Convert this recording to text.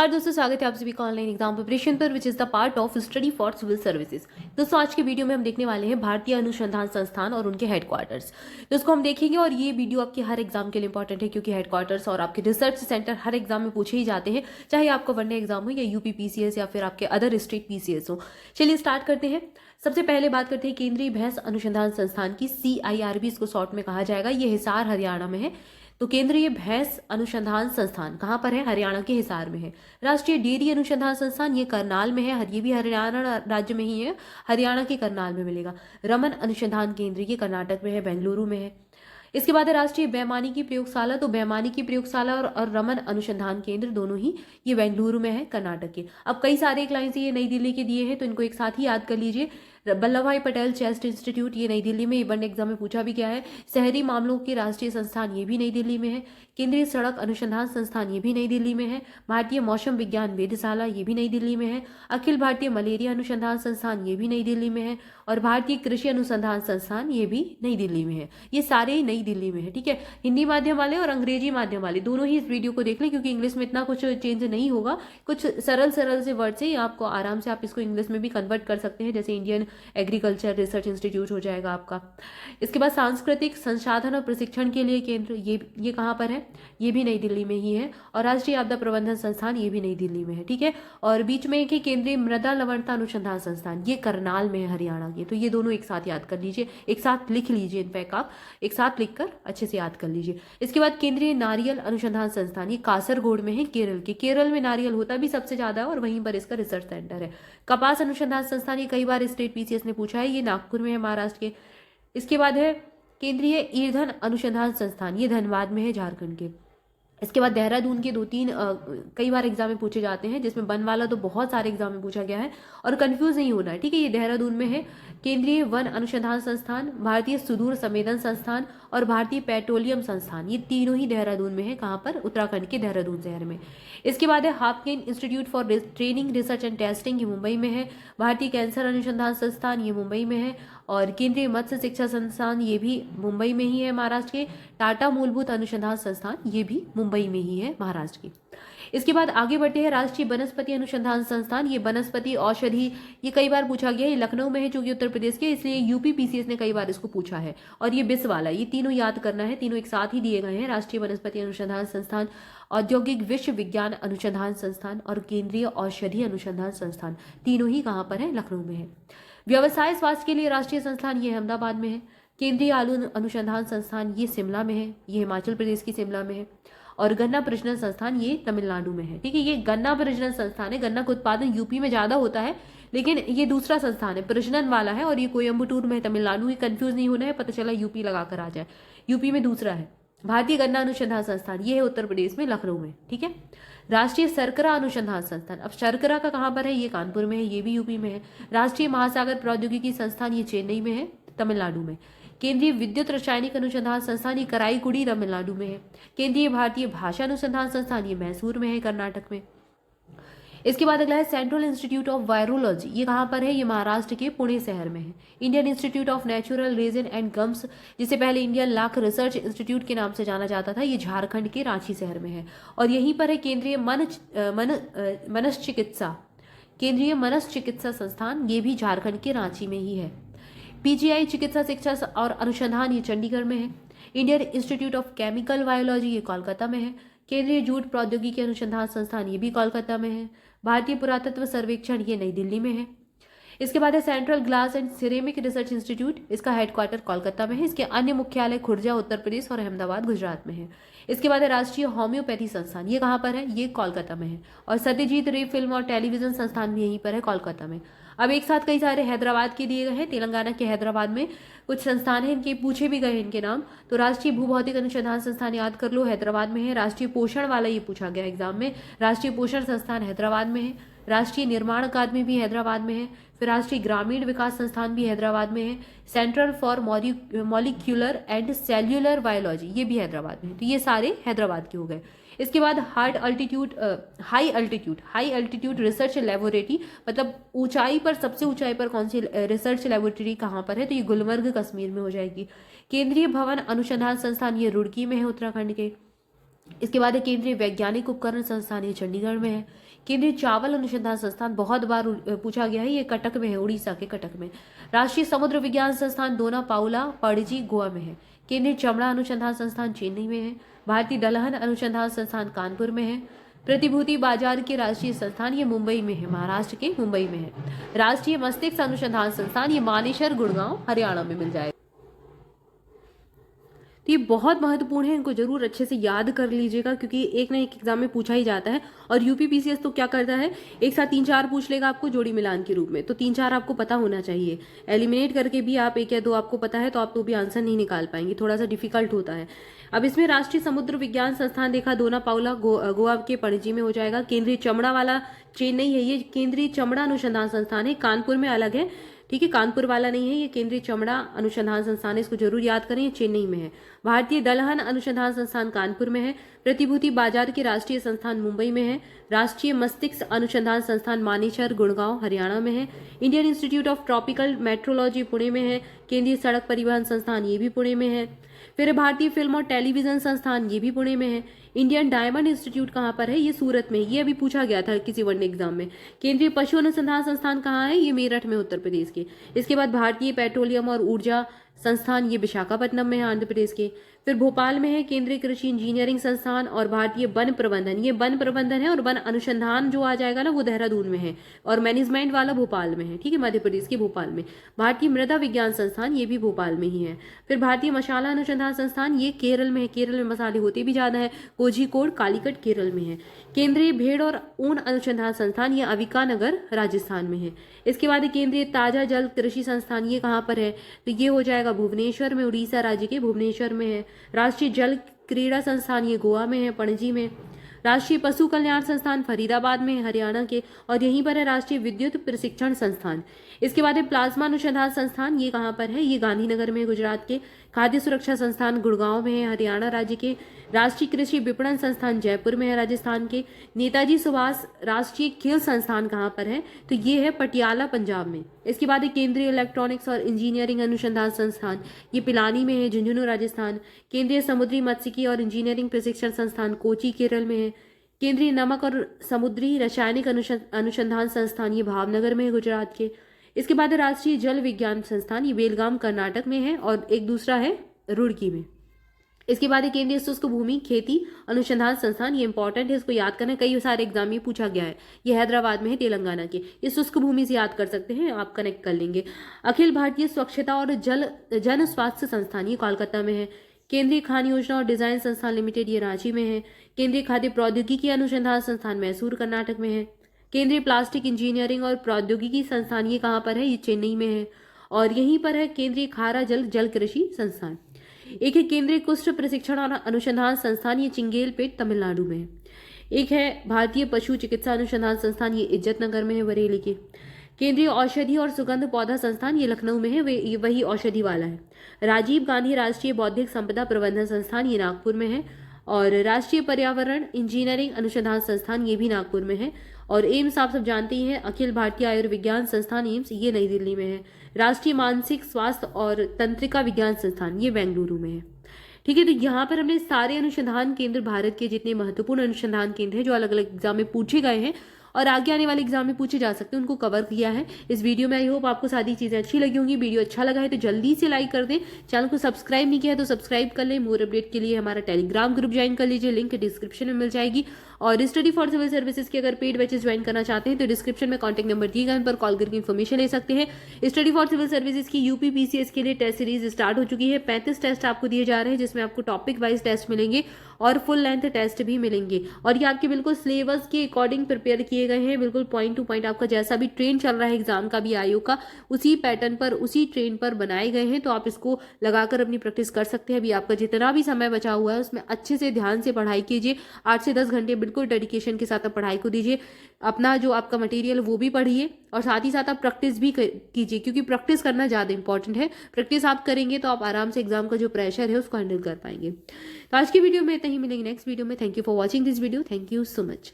दोस्तों, स्वागत है आप सभी का ऑनलाइन एग्जाम प्रिपरेशन पर, which is the part of study for civil services. दोस्तों, आज के वीडियो में हम देखने वाले हैं भारतीय अनुसंधान संस्थान और उनके हेडक्वार्टर्स, जिसको हम देखेंगे। और ये वीडियो आपके हर एग्जाम के लिए इंपॉर्टेंट है, क्योंकि हेडक्वार्टर्स और आपके रिसर्च सेंटर हर एग्जाम में पूछे ही जाते हैं, चाहे आपका वनडे एग्जाम हो या यूपी पीसीएस या फिर आपके अदर स्टेट पीसीएस हो। चलिए स्टार्ट करते हैं। सबसे पहले बात करते हैं केंद्रीय भैंस अनुसंधान संस्थान की, CIRB इसको शॉर्ट में कहा जाएगा। ये हिसार हरियाणा में है। तो केंद्रीय भैंस अनुसंधान संस्थान कहाँ पर है? हरियाणा के हिसार में है। राष्ट्रीय डेयरी अनुसंधान संस्थान ये करनाल में है, ये भी हरियाणा राज्य में ही है, हरियाणा के करनाल में मिलेगा। रमन अनुसंधान केंद्र ये कर्नाटक में है, बेंगलुरु में है। इसके बाद है राष्ट्रीय बैमानिकी प्रयोगशाला। तो बैमानिकी प्रयोगशाला और रमन अनुसंधान केंद्र दोनों ही ये बेंगलुरु में है, कर्नाटक के। अब कई सारे क्लाइंट्स ये नई दिल्ली के दिए हैं, तो इनको एक साथ ही याद कर लीजिए। वल्लभ भाई पटेल चेस्ट इंस्टीट्यूट ये नई दिल्ली में, वन एग्जाम में पूछा भी गया है। शहरी मामलों के राष्ट्रीय संस्थान ये भी नई दिल्ली में है। केंद्रीय सड़क अनुसंधान संस्थान ये भी नई दिल्ली में है। भारतीय मौसम विज्ञान वेधशाला ये भी नई दिल्ली में है। अखिल भारतीय मलेरिया अनुसंधान संस्थान ये भी नई दिल्ली में है। और भारतीय कृषि अनुसंधान संस्थान ये भी नई दिल्ली में है। ये सारे ही नई दिल्ली में है, ठीक है। हिंदी माध्यम वाले और अंग्रेजी माध्यम वाले दोनों ही इस वीडियो को देख लें, क्योंकि इंग्लिश में इतना कुछ चेंज नहीं होगा। कुछ सरल सरल से वर्ड से आपको आराम से आप इसको इंग्लिश में भी कन्वर्ट कर सकते हैं, जैसे इंडियन एग्रीकल्चर रिसर्च इंस्टीट्यूट हो जाएगा आपका। इसके बाद सांस्कृतिक संसाधन और प्रशिक्षण के लिए केंद्र ये कहाँ पर है? ये भी नई दिल्ली में ही है। और राष्ट्रीय आपदा प्रबंधन संस्थान ये भी नई दिल्ली में है, ठीक है। और बीच में एक ही केंद्रीय मृदा लवणता अनुसंधान संस्थान, ये करनाल में है, हरियाणा के। तो ये दोनों एक साथ याद कर लीजिए, एक साथ लिख लीजिए। इनफैक्ट आप एक साथ लिखकर अच्छे से याद कर लीजिए। इसके बाद केंद्रीय नारियल अनुसंधान संस्थान, ये कासरगोड में है, केरल के। केरल में नारियल होता भी सबसे ज्यादा है और वहीं पर इसका रिसर्च सेंटर है। कपास अनुसंधान संस्थान, ये कई बार स्टेट पीसीएस ने पूछा है, ये नागपुर में है, महाराष्ट्र के। इसके बाद है केंद्रीय ईंधन अनुसंधान संस्थान, ये धनबाद में है, झारखंड के। इसके बाद देहरादून के दो तीन कई बार एग्जाम में पूछे जाते हैं, जिसमें वन वाला तो बहुत सारे एग्जाम में पूछा गया है, और कंफ्यूज नहीं होना है, ठीक है। ये देहरादून में है। केंद्रीय वन अनुसंधान संस्थान, भारतीय सुदूर संवेदन संस्थान और भारतीय पेट्रोलियम संस्थान, ये तीनों ही देहरादून में है। कहाँ पर? उत्तराखंड के देहरादून शहर में। इसके बाद है Haffkine institute for training research and testing, ये मुंबई में है। भारतीय कैंसर अनुसंधान संस्थान ये मुंबई में है। और केंद्रीय मत्स्य शिक्षा संस्थान ये भी मुंबई में ही है, महाराष्ट्र के। टाटा मूलभूत अनुसंधान संस्थान ये भी मुंबई में ही है, महाराष्ट्र की। इसके बाद आगे बढ़ते हैं राष्ट्रीय वनस्पति अनुसंधान संस्थान, ये वनस्पति औषधि, ये कई बार पूछा गया है। ये लखनऊ में है, जो कि उत्तर प्रदेश के, इसलिए यूपी पीसीएस ने कई बार इसको पूछा है। और ये बिस वाला, ये तीनों याद करना है, तीनों एक साथ ही दिए गए हैं। राष्ट्रीय वनस्पति अनुसंधान संस्थान, औद्योगिक विश्व विज्ञान अनुसंधान संस्थान और केंद्रीय औषधि अनुसंधान संस्थान, तीनों ही कहाँ पर है? लखनऊ में है। व्यवसाय स्वास्थ्य के लिए राष्ट्रीय संस्थान ये अहमदाबाद में है। केंद्रीय आलू अनुसंधान संस्थान ये शिमला में है, ये हिमाचल प्रदेश की शिमला में है। और गन्ना प्रजनन संस्थान ये तमिलनाडु में है, ठीक है। ये गन्ना प्रजनन संस्थान है। गन्ना का उत्पादन यूपी में ज्यादा होता है, लेकिन ये दूसरा संस्थान है, प्रजनन वाला है, और ये कोयम्बटूर में है, तमिलनाडु। ही कंफ्यूज नहीं होना है, पता चला यूपी लगाकर आ जाए, यूपी में दूसरा है। भारतीय गन्ना अनुसंधान संस्थान ये है उत्तर प्रदेश में, लखनऊ में, ठीक है। राष्ट्रीय शर्करा अनुसंधान संस्थान, अब शर्करा का कहाँ पर है? ये कानपुर में है, ये भी यूपी में है। राष्ट्रीय महासागर प्रौद्योगिकी संस्थान ये चेन्नई में है, तमिलनाडु में। केंद्रीय विद्युत रासायनिक अनुसंधान संस्थान ये कराईकुड़ी, तमिलनाडु में है। केंद्रीय भारतीय भाषा अनुसंधान संस्थान ये मैसूर में है, कर्नाटक में। इसके बाद अगला है सेंट्रल इंस्टीट्यूट ऑफ वायरोलॉजी, ये कहाँ पर है? ये महाराष्ट्र के पुणे शहर में है। Indian Institute of Natural Resins and Gums, जिसे पहले इंडियन लाख रिसर्च इंस्टीट्यूट के नाम से जाना जाता था, ये झारखंड के रांची शहर में है। और यहीं पर है केंद्रीय मनश्चिकित्सा, केंद्रीय मनश्चिकित्सा संस्थान, ये भी झारखंड के रांची में ही है। पीजीआई चिकित्सा शिक्षा और अनुसंधान ये चंडीगढ़ में है। Indian Institute of chemical biology ये कोलकाता में है। केंद्रीय जूट प्रौद्योगिकी अनुसंधान संस्थान ये भी कोलकाता में है। भारतीय पुरातत्व सर्वेक्षण ये नई दिल्ली में है। इसके बाद है central glass and ceramic research institute, इसका हेडक्वार्टर कोलकाता में है। इसके अन्य मुख्यालय खुर्जा उत्तर प्रदेश और अहमदाबाद गुजरात में है। इसके बाद है राष्ट्रीय होम्योपैथी संस्थान, ये कहाँ पर है? ये कोलकाता में है। और सत्यजीत रे फिल्म और टेलीविजन संस्थान भी यहीं पर है, कोलकाता में। अब एक साथ कई सारे हैदराबाद के दिए गए हैं। तेलंगाना के हैदराबाद में कुछ संस्थान हैं, इनके पूछे भी गए इनके नाम। तो राष्ट्रीय भूभौतिक अनुसंधान संस्थान याद कर लो, हैदराबाद में है। राष्ट्रीय पोषण वाला ये पूछा गया एग्जाम में, राष्ट्रीय पोषण संस्थान हैदराबाद में है। राष्ट्रीय निर्माण अकादमी भी हैदराबाद में है। फिर राष्ट्रीय ग्रामीण विकास संस्थान भी हैदराबाद में है। Central for molecular and cellular biology ये भी हैदराबाद में है। तो ये सारे हैदराबाद के हो गए। इसके बाद हाई अल्टीट्यूड रिसर्च लेबोरेटरी, मतलब ऊंचाई पर, सबसे ऊंचाई पर कौन सी रिसर्च लेबोरेटरी कहाँ पर है? तो ये गुलमर्ग कश्मीर में हो जाएगी। केंद्रीय भवन अनुसंधान संस्थान ये रुड़की में है, उत्तराखंड के। इसके बाद है केंद्रीय वैज्ञानिक उपकरण संस्थान, ये चंडीगढ़ में है। केंद्रीय चावल अनुसंधान संस्थान बहुत बार पूछा गया है, ये कटक में है, उड़ीसा के कटक में। राष्ट्रीय समुद्र विज्ञान संस्थान दोना पाउला पणजी गोवा में है। केंद्रीय चमड़ा अनुसंधान संस्थान चेन्नई में है। भारतीय दलहन अनुसंधान संस्थान कानपुर में है। प्रतिभूति बाजार के राष्ट्रीय संस्थान ये मुंबई में है, महाराष्ट्र के मुंबई में है। राष्ट्रीय मस्तिष्क अनुसंधान संस्थान ये मानेसर गुड़गांव हरियाणा में मिल जाएगा। तो ये बहुत महत्वपूर्ण है, इनको जरूर अच्छे से याद कर लीजिएगा क्योंकि एक ना एक एग्जाम में पूछा ही जाता है। और यूपीपीसीएस तो क्या करता है, एक साथ 3-4 पूछ लेगा आपको जोड़ी मिलान के रूप में, तो 3-4 आपको पता होना चाहिए। एलिमिनेट करके भी आप 1 या 2 आपको पता है तो आप तो भी आंसर नहीं निकाल पाएंगे, थोड़ा सा डिफिकल्ट होता है। अब इसमें राष्ट्रीय समुद्र विज्ञान संस्थान देखा दोना पाउला गोवा के पणजी में हो जाएगा। केंद्रीय चमड़ा वाला चेन्नई है, ये केंद्रीय चमड़ा अनुसंधान संस्थान है, कानपुर में अलग है, ठीक है, कानपुर वाला नहीं है, ये केंद्रीय चमड़ा अनुसंधान संस्थान है, इसको जरूर याद करें, ये चेन्नई में है। भारतीय दलहन अनुसंधान संस्थान कानपुर में है। प्रतिभूति बाजार के राष्ट्रीय संस्थान मुंबई में है। राष्ट्रीय मस्तिष्क अनुसंधान संस्थान मानेसर गुड़गांव हरियाणा में है। Indian Institute of tropical metrology Pune में है। केंद्रीय सड़क परिवहन संस्थान ये भी पुणे में है। फिर भारतीय फिल्म और टेलीविजन संस्थान ये भी पुणे में है। इंडियन डायमंड इंस्टीट्यूट कहाँ पर है, ये सूरत में, ये अभी पूछा गया था किसी वनडे एग्जाम में। केंद्रीय पशु अनुसंधान संस्थान कहाँ है, ये मेरठ में, उत्तर प्रदेश के। इसके बाद भारतीय पेट्रोलियम और ऊर्जा संस्थान ये विशाखापट्टनम में है, आंध्र प्रदेश के। फिर भोपाल में है केंद्रीय कृषि इंजीनियरिंग संस्थान और भारतीय वन प्रबंधन, ये वन प्रबंधन है, और वन अनुसंधान जो आ जाएगा ना वो देहरादून में है, और मैनेजमेंट वाला भोपाल में है, ठीक है, मध्य प्रदेश के भोपाल में। भारतीय मृदा विज्ञान संस्थान ये भी भोपाल में ही है। फिर भारतीय मसाला अनुसंधान संस्थान ये केरल में है, केरल में मसाले होते भी ज्यादा है, कोझिकोड कालीकट केरल में है। केंद्रीय भेड़ और ऊन अनुसंधान संस्थान ये अविकानगर राजस्थान में है। इसके बाद केंद्रीय ताजा जल कृषि संस्थान ये कहाँ पर है, तो ये हो जाएगा भुवनेश्वर में, उड़ीसा राज्य के भुवनेश्वर में है। राष्ट्रीय जल क्रीड़ा संस्थान ये गोवा में है, पणजी में। राष्ट्रीय पशु कल्याण संस्थान फरीदाबाद में है, हरियाणा के, और यहीं पर है राष्ट्रीय विद्युत प्रशिक्षण संस्थान। इसके बाद है प्लाज्मा अनुसंधान संस्थान, ये कहाँ पर है, ये गांधीनगर में, गुजरात के। खाद्य सुरक्षा संस्थान गुड़गांव में है, हरियाणा राज्य के। राष्ट्रीय कृषि विपणन संस्थान जयपुर में है, राजस्थान के। नेताजी सुभाष राष्ट्रीय खेल संस्थान कहाँ पर है, तो ये है पटियाला, पंजाब में। इसके बाद है केंद्रीय इलेक्ट्रॉनिक्स और इंजीनियरिंग अनुसंधान संस्थान, ये पिलानी में है, झुंझुनू राजस्थान। केंद्रीय समुद्री मत्स्यिकी और इंजीनियरिंग प्रशिक्षण संस्थान कोची केरल में है। केंद्रीय नमक और समुद्री रासायनिक अनुसंधान संस्थान ये भावनगर में है, गुजरात के। इसके बाद राष्ट्रीय जल विज्ञान संस्थान ये बेलगाम कर्नाटक में है, और एक दूसरा है रुड़की में। इसके बाद केंद्रीय शुष्क भूमि खेती अनुसंधान संस्थान, ये इंपॉर्टेंट है, इसको याद करना, कई सारे एग्जाम में पूछा गया है। ये हैदराबाद में है, तेलंगाना के। ये शुष्क भूमि से याद कर सकते हैं, आप कनेक्ट कर लेंगे। अखिल भारतीय स्वच्छता और जन स्वास्थ्य संस्थान ये कोलकाता में है। केंद्रीय खान योजना और डिजाइन संस्थान लिमिटेड ये रांची में है। केंद्रीय खाद्य प्रौद्योगिकी अनुसंधान संस्थान मैसूर कर्नाटक में है। केंद्रीय प्लास्टिक इंजीनियरिंग और प्रौद्योगिकी संस्थान ये कहाँ पर है, ये चेन्नई में है। और यहीं पर है केंद्रीय खारा जल कृषि संस्थान। एक है केंद्रीय कुष्ठ प्रशिक्षण और अनुसंधान संस्थान, ये चिंगेलपेट तमिलनाडु में है। एक है भारतीय पशु चिकित्सा अनुसंधान संस्थान, ये इज्जतनगर में है, बरेली के। केंद्रीय औषधि और सुगंध पौधा संस्थान ये लखनऊ में है, वही औषधि वाला है। राजीव गांधी राष्ट्रीय बौद्धिक संपदा प्रबंधन संस्थान ये नागपुर में है। और राष्ट्रीय पर्यावरण इंजीनियरिंग अनुसंधान संस्थान ये भी नागपुर में है। और एम्स आप सब जानते ही हैं, अखिल भारतीय आयुर्विज्ञान संस्थान एम्स ये नई दिल्ली में है। राष्ट्रीय मानसिक स्वास्थ्य और तंत्रिका विज्ञान संस्थान ये बेंगलुरु में है, ठीक है। तो यहाँ पर हमने सारे अनुसंधान केंद्र, भारत के जितने महत्वपूर्ण अनुसंधान केंद्र हैं जो अलग अलग एग्जाम में पूछे गए हैं और आगे आने वाले एग्जाम में पूछे जा सकते हैं, उनको कवर किया है इस वीडियो में। आई होप आपको सारी चीजें अच्छी लगी होंगी। वीडियो अच्छा लगा है तो जल्दी से लाइक कर दें, चैनल को सब्सक्राइब नहीं किया है तो सब्सक्राइब कर लें। मोर अपडेट के लिए हमारा टेलीग्राम ग्रुप ज्वाइन कर लीजिए, लिंक डिस्क्रिप्शन में मिल जाएगी। और स्टडी फॉर सिविल सर्विसेज के अगर पेड बैचेस ज्वाइन करना चाहते हैं तो डिस्क्रिप्शन में कॉन्टैक्ट नंबर दिए गए, उन पर कॉल करके इन्फॉर्मेशन ले सकते हैं। स्टडी फॉर सिविल सर्विसेज की यूपीपीसीएस के लिए टेस्ट सीरीज स्टार्ट हो चुकी है। 35 टेस्ट आपको दिए जा रहे हैं, जिसमें आपको टॉपिक वाइज टेस्ट मिलेंगे और फुल लेंथ टेस्ट भी मिलेंगे। और ये आपके बिल्कुल सिलेबस के अकॉर्डिंग प्रिपेयर किए गए हैं, बिल्कुल पॉइंट टू पॉइंट आपका जैसा भी ट्रेन चल रहा है एग्जाम का भी, आयोग का, उसी पैटर्न पर, उसी ट्रेन पर बनाए गए हैं। तो आप इसको लगाकर अपनी प्रैक्टिस कर सकते हैं। अभी आपका जितना भी समय बचा हुआ है उसमें अच्छे से ध्यान से पढ़ाई कीजिए। 8 से 10 घंटे बिल्कुल डेडिकेशन के साथ आप पढ़ाई को दीजिए। अपना जो आपका मटेरियल वो भी पढ़िए और साथ ही साथ आप प्रैक्टिस भी कीजिए, क्योंकि प्रैक्टिस करना ज़्यादा इंपॉर्टेंट है। प्रैक्टिस आप करेंगे तो आप आराम से एग्जाम का जो प्रेशर है उसको हैंडल कर पाएंगे। तो आज की वीडियो में इतना ही, मिलेंगे नेक्स्ट वीडियो में। Thank you for watching this video. Thank you so much.